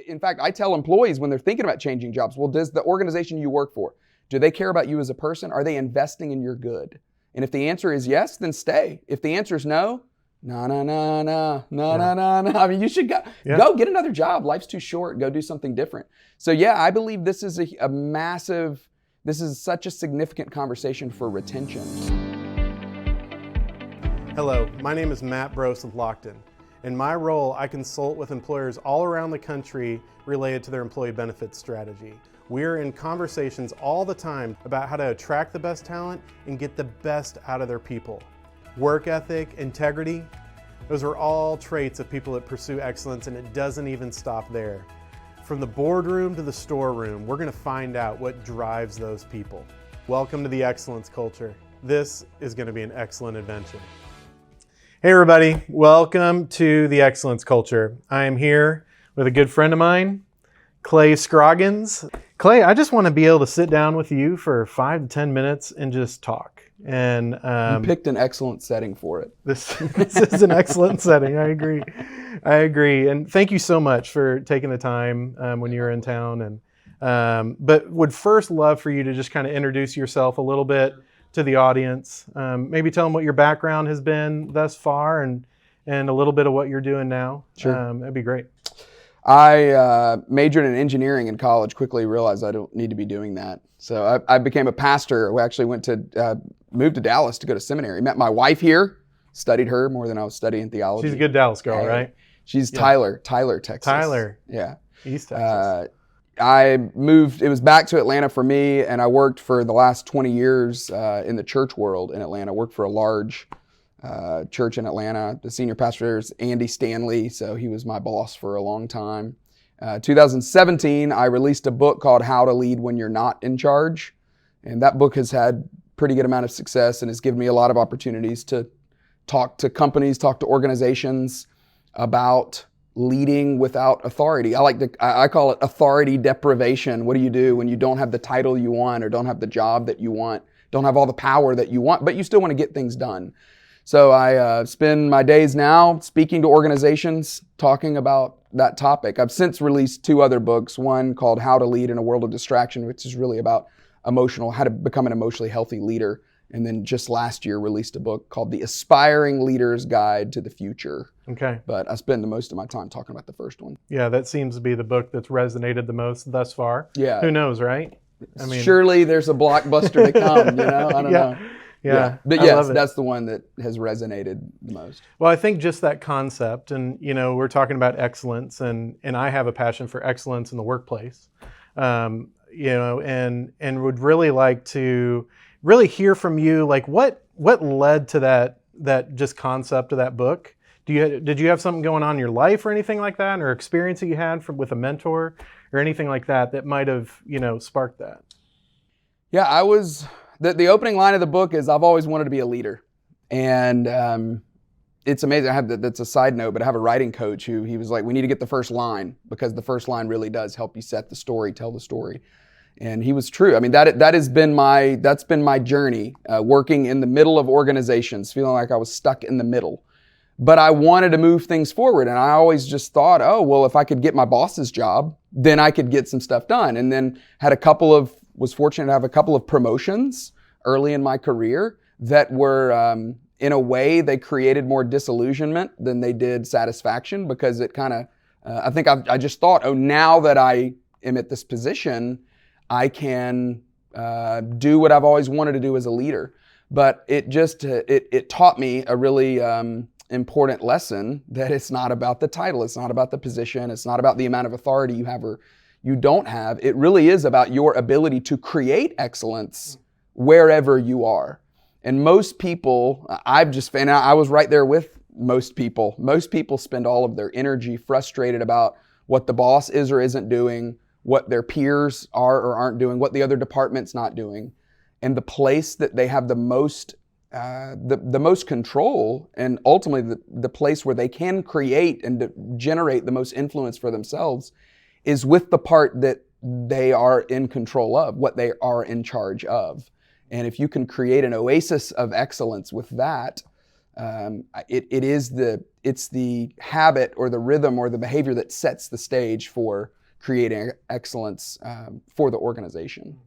In fact, I tell employees when they're thinking about changing jobs, well, does the organization you work for, do they care about you as a person? Are they investing in your good? And if the answer is yes, then stay. If the answer is no, no. I mean, you should go get another job. Life's too short. Go do something different. So yeah, I believe this is this is such a significant conversation for retention. Hello, my name is Matt Brose with Lockton. In my role, I consult with employers all around the country related to their employee benefits strategy. We're in conversations all the time about how to attract the best talent and get the best out of their people. Work ethic, integrity, those are all traits of people that pursue excellence, and it doesn't even stop there. From the boardroom to the storeroom, we're going to find out what drives those people. Welcome to the excellence culture. This is going to be an excellent adventure. Hey everybody, welcome to the excellence culture. I am here with a good friend of mine, Clay Scroggins. Clay, I just want to be able to sit down with you for 5 to 10 minutes and just talk. And you picked an excellent setting for it. This is an excellent setting. I agree. And thank you so much for taking the time when you were in town. And but would first love for you to just kind of introduce yourself a little bit to the audience. Maybe tell them what your background has been thus far and a little bit of what you're doing now. Sure. That'd be great. I majored in engineering in college, quickly realized I don't need to be doing that. So I became a pastor. We actually moved to Dallas to go to seminary. Met my wife here, studied her more than I was studying theology. She's a good Dallas girl, right? She's Tyler, Texas. Tyler. Yeah. East Texas. I moved, it was back to Atlanta for me, and I worked for the last 20 years in the church world in Atlanta. Worked for a large church in Atlanta. The senior pastor is Andy Stanley, so he was my boss for a long time. 2017, I released a book called How to Lead When You're Not in Charge, and that book has had pretty good amount of success and has given me a lot of opportunities to talk to companies, talk to organizations about leading without authority. I call it authority deprivation. What do you do when you don't have the title you want or don't have the job that you want, don't have all the power that you want, but you still want to get things done? So I spend my days now speaking to organizations, talking about that topic. I've since released 2 other books, one called How to Lead in a World of Distraction, which is really about how to become an emotionally healthy leader. And then just last year released a book called The Aspiring Leader's Guide to the Future. Okay. But I spend the most of my time talking about the first one. Yeah, that seems to be the book that's resonated the most thus far. Yeah. Who knows, right? I mean, surely there's a blockbuster to come, I don't know. Yeah. But yes, that's the one that has resonated the most. Well, I think just that concept, and we're talking about excellence, and I have a passion for excellence in the workplace, and would really like to really hear from you, like what led to that just concept of that book. Did you have something going on in your life or anything like that, or experience that you had with a mentor or anything like that might have sparked that? Yeah, the opening line of the book is, I've always wanted to be a leader. And it's amazing. That's a side note, but I have a writing coach who he was like, we need to get the first line, because the first line really does help you set the story, tell the story. And he was true. I mean, that's been my journey, working in the middle of organizations, feeling like I was stuck in the middle. But I wanted to move things forward. And I always just thought, oh, well, if I could get my boss's job, then I could get some stuff done. And then was fortunate to have a couple of promotions early in my career that were, in a way, they created more disillusionment than they did satisfaction, because it kind of, I think I just thought, oh, now that I am at this position, I can do what I've always wanted to do as a leader. But it taught me a really important lesson, that it's not about the title, it's not about the position, it's not about the amount of authority you have or you don't have. It really is about your ability to create excellence wherever you are. And most people, I was right there with most people. Most people spend all of their energy frustrated about what the boss is or isn't doing, what their peers are or aren't doing, what the other department's not doing. And the place that they have the most control, and ultimately the place where they can create and generate the most influence for themselves, is with the part that they are in control of, what they are in charge of. And if you can create an oasis of excellence with that, It's the habit or the rhythm or the behavior that sets the stage for creating excellence for the organization.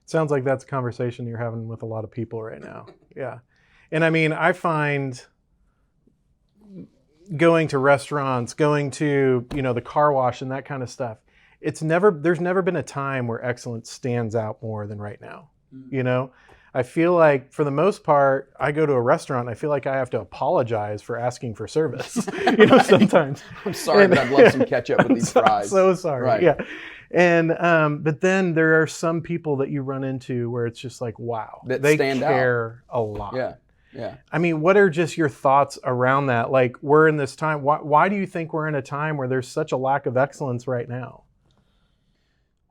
Sounds like that's a conversation you're having with a lot of people right now. Yeah. And I mean, I find going to restaurants, going to, the car wash and that kind of stuff, there's never been a time where excellence stands out more than right now. I feel like for the most part, I go to a restaurant, I feel like I have to apologize for asking for service, sometimes. I'm sorry, but I'd love some ketchup with these fries. So sorry. Right. Yeah. And, but then there are some people that you run into where it's just like, wow, they care a lot. Yeah. Yeah. I mean, what are just your thoughts around that? Like, we're in this time, why do you think we're in a time where there's such a lack of excellence right now?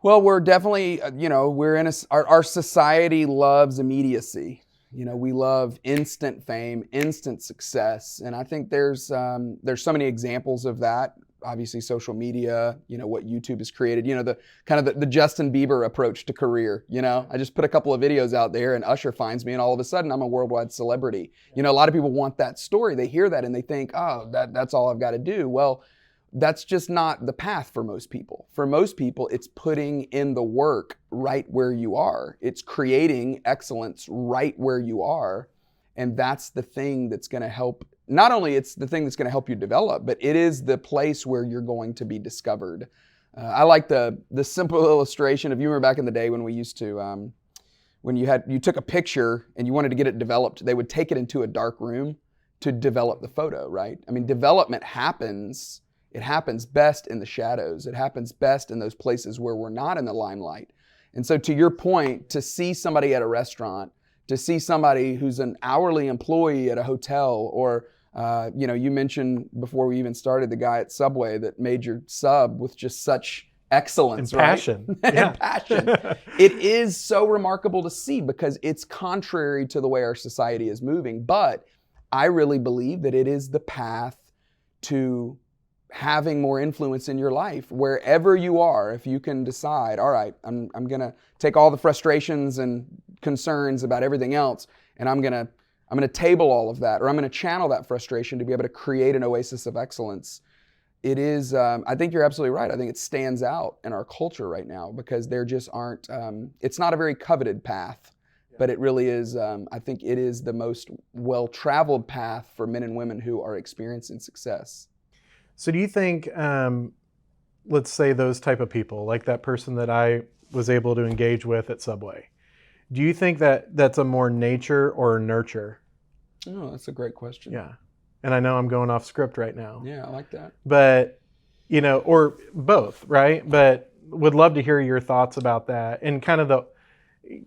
Well, we're definitely, we're in our society loves immediacy. We love instant fame, instant success. And I think there's so many examples of that. Obviously, social media, what YouTube has created, the kind of the Justin Bieber approach to career. I just put a couple of videos out there and Usher finds me and all of a sudden I'm a worldwide celebrity. A lot of people want that story. They hear that and they think, oh, that's all I've got to do. Well, that's just not the path for most people. For most people, it's putting in the work right where you are. It's creating excellence right where you are. And that's the thing that's going to help. Not only it's the thing that's going to help you develop, but it is the place where you're going to be discovered. I like the simple illustration of, you remember back in the day when we used to, when you took a picture and you wanted to get it developed, they would take it into a dark room to develop the photo, right? I mean, development happens. It happens best in the shadows. It happens best in those places where we're not in the limelight. And so to your point, to see somebody at a restaurant, to see somebody who's an hourly employee at a hotel, or you mentioned before we even started the guy at Subway that made your sub with just such excellence, and passion. Right? Yeah. And passion. It is so remarkable to see because it's contrary to the way our society is moving. But I really believe that it is the path to having more influence in your life wherever you are. If you can decide, all right, I'm going to take all the frustrations and concerns about everything else and I'm going to table all of that, or I'm going to channel that frustration to be able to create an oasis of excellence. It is, I think you're absolutely right. I think it stands out in our culture right now because there just aren't, it's not a very coveted path, but it really is, I think it is the most well-traveled path for men and women who are experiencing success. So do you think, let's say those type of people, like that person that I was able to engage with at Subway, do you think that that's a more nature or nurture? Oh, that's a great question. Yeah. And I know I'm going off script right now. Yeah, I like that. But, or both, right? But would love to hear your thoughts about that and kind of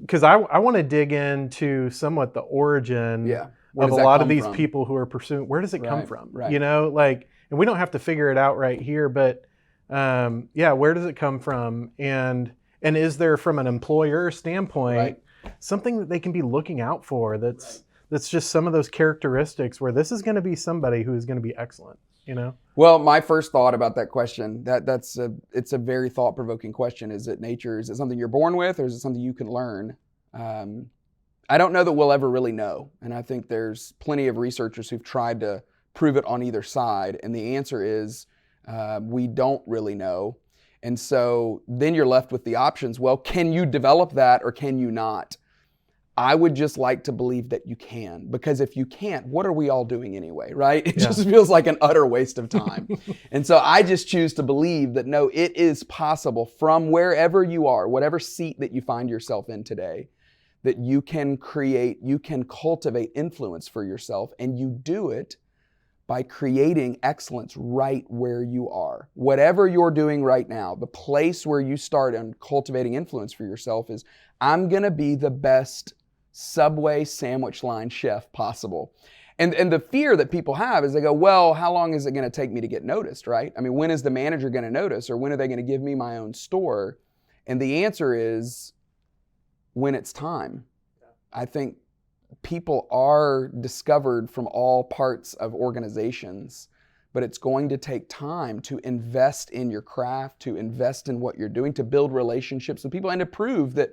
because I want to dig into somewhat the origin of a lot of these people who are pursuing, where does it come from? Right. And we don't have to figure it out right here, but where does it come from? And is there, from an employer standpoint, something that they can be looking out for that's just some of those characteristics where this is going to be somebody who is going to be excellent, Well, my first thought about that question, it's a very thought-provoking question. Is it nature? Is it something you're born with, or is it something you can learn? I don't know that we'll ever really know. And I think there's plenty of researchers who've tried to prove it on either side. And the answer is we don't really know. And so then you're left with the options. Well, can you develop that or can you not? I would just like to believe that you can, because if you can't, what are we all doing anyway, right? It just feels like an utter waste of time. And so I just choose to believe that no, it is possible from wherever you are, whatever seat that you find yourself in today, that you can cultivate influence for yourself, and you do it by creating excellence right where you are. Whatever you're doing right now, the place where you start on cultivating influence for yourself is, I'm gonna be the best Subway sandwich line chef possible. And the fear that people have is they go, well, how long is it gonna take me to get noticed, right? I mean, when is the manager gonna notice, or when are they gonna give me my own store? And the answer is, when it's time. I think people are discovered from all parts of organizations, but it's going to take time to invest in your craft, to invest in what you're doing, to build relationships with people, and to prove that,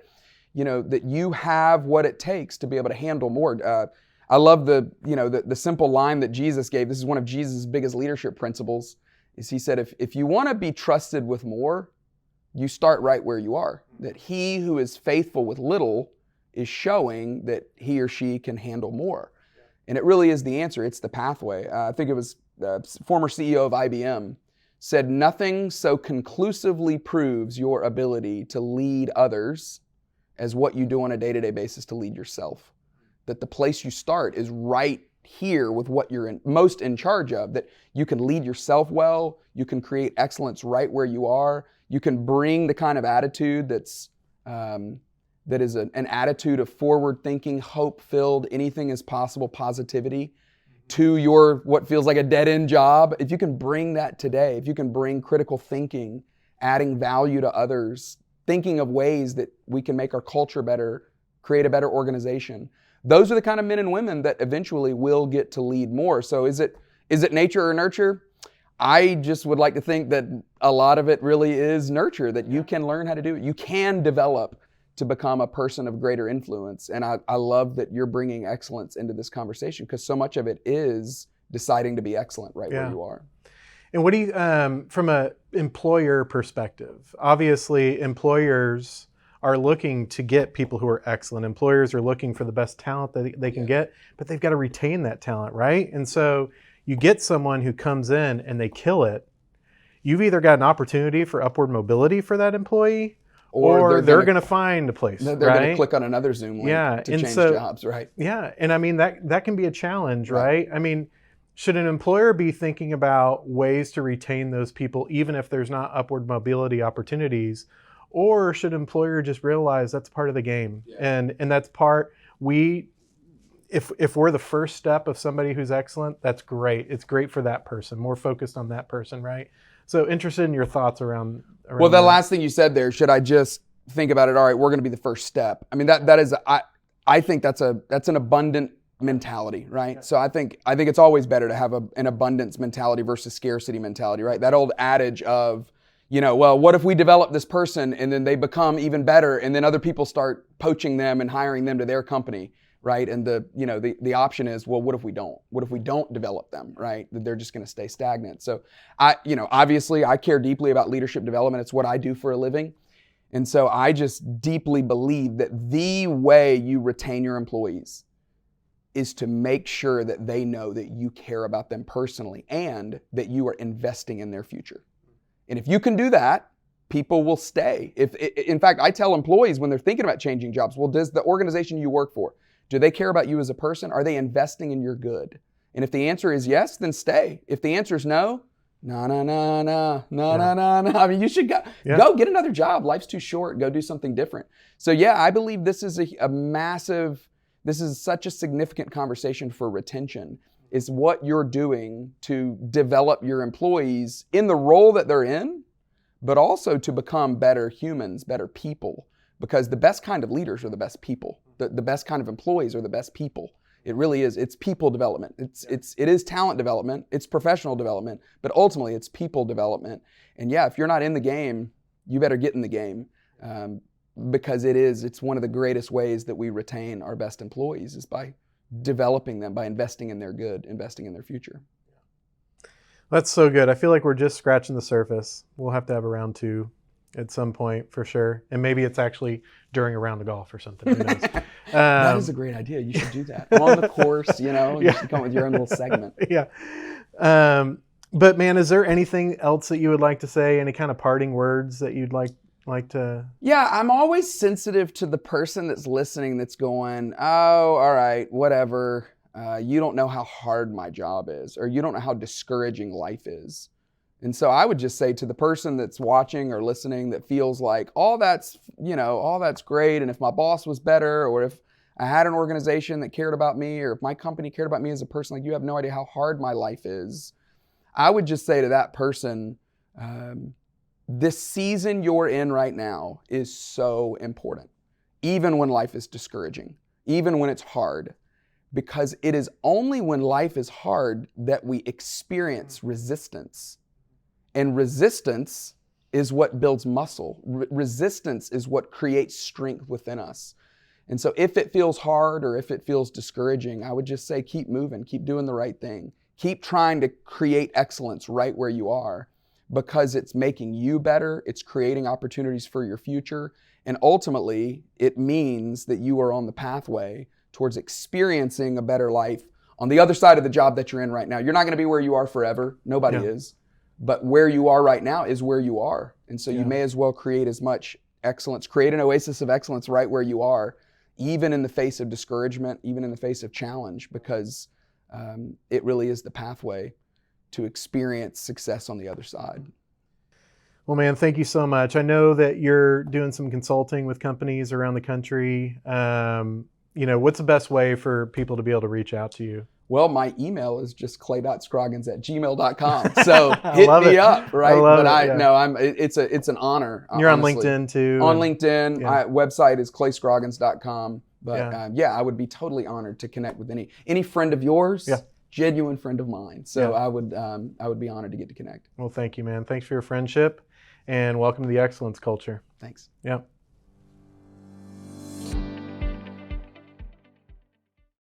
that you have what it takes to be able to handle more. I love the simple line that Jesus gave. This is one of Jesus' biggest leadership principles, is he said, if you want to be trusted with more, you start right where you are. That he who is faithful with little is showing that he or she can handle more. And it really is the answer. It's the pathway. I think it was the former CEO of IBM said, nothing so conclusively proves your ability to lead others as what you do on a day-to-day basis to lead yourself. That the place you start is right here with what you're most in charge of, that you can lead yourself well, you can create excellence right where you are, you can bring the kind of attitude that is an attitude of forward-thinking, hope-filled, anything is possible positivity to your what feels like a dead-end job. If you can bring that today, if you can bring critical thinking, adding value to others, thinking of ways that we can make our culture better, create a better organization, those are the kind of men and women that eventually will get to lead more. So is it nature or nurture? I just would like to think that a lot of it really is nurture, that you can learn how to do it. You can develop to become a person of greater influence. And I love that you're bringing excellence into this conversation, because so much of it is deciding to be excellent right where you are. And what do you, from an employer perspective, obviously employers are looking to get people who are excellent. Employers are looking for the best talent that they can get, but they've got to retain that talent, right? And so you get someone who comes in and they kill it. You've either got an opportunity for upward mobility for that employee, or they're going to find a place. They're going to click on another Zoom link to change jobs, right? Yeah, and I mean, that can be a challenge, right? I mean, should an employer be thinking about ways to retain those people even if there's not upward mobility opportunities? Or should an employer just realize that's part of the game? And that's part, if we're the first step of somebody who's excellent, that's great. It's great for that person, more focused on that person, right? So interested in your thoughts around well, the that. last thing you said there, should I just think about it, all right, we're going to be the first step? I mean, that is, I think that's an abundant mentality, right? So I think it's always better to have an abundance mentality versus scarcity mentality, right? That old adage of, well, what if we develop this person and then they become even better and then other people start poaching them and hiring them to their company, right? And the option is, well, what if we don't? What if we don't develop them, right? That they're just going to stay stagnant. So obviously I care deeply about leadership development. It's what I do for a living. And so I just deeply believe that the way you retain your employees is to make sure that they know that you care about them personally and that you are investing in their future. And if you can do that, people will stay. In fact, I tell employees when they're thinking about changing jobs, well, does the organization you work for, do they care about you as a person? Are they investing in your good? And if the answer is yes, then stay. If the answer is no, no. I mean, you should go get another job. Life's too short. Go do something different. So yeah, I believe this is this is such a significant conversation for retention, is what you're doing to develop your employees in the role that they're in, but also to become better humans, better people. Because the best kind of leaders are the best people. The best kind of employees are the best people. It really is. It's people development. It is talent development. It's professional development, but ultimately it's people development. And yeah, if you're not in the game, you better get in the game, because it's one of the greatest ways that we retain our best employees is by developing them, by investing in their good, investing in their future. That's so good. I feel like we're just scratching the surface. We'll have to have a round 2 at some point for sure. And maybe it's actually during a round of golf or something. Who knows? That is a great idea. You should do that. On the course, you should come up with your own little segment. Yeah. But man, is there anything else that you would like to say? Any kind of parting words that you'd like to? Yeah, I'm always sensitive to the person that's listening that's going, oh, all right, whatever. You don't know how hard my job is, or you don't know how discouraging life is. And so I would just say to the person that's watching or listening that feels like all that's great, and if my boss was better, or if I had an organization that cared about me, or if my company cared about me as a person, like, you have no idea how hard my life is. I would just say to that person, this season you're in right now is so important, even when life is discouraging, even when it's hard, because it is only when life is hard that we experience resistance. And resistance is what builds muscle. Resistance is what creates strength within us. And so if it feels hard or if it feels discouraging, I would just say keep moving, keep doing the right thing. Keep trying to create excellence right where you are, because it's making you better, it's creating opportunities for your future, and ultimately it means that you are on the pathway towards experiencing a better life on the other side of the job that you're in right now. You're not going to be where you are forever. Nobody is. But where you are right now is where you are. And so you may as well create as much excellence, create an oasis of excellence right where you are, even in the face of discouragement, even in the face of challenge, because it really is the pathway to experience success on the other side. Well, man, thank you so much. I know that you're doing some consulting with companies around the country. What's the best way for people to be able to reach out to you? Well, my email is just clay.scroggins@gmail.com. So hit me up, right? It's an honor. You're honestly. on LinkedIn too. On LinkedIn. My website is clayscroggins.com. But I would be totally honored to connect with any friend of yours. Genuine friend of mine. So I would be honored to get to connect. Well, thank you, man. Thanks for your friendship, and welcome to the excellence culture. Thanks. Yeah.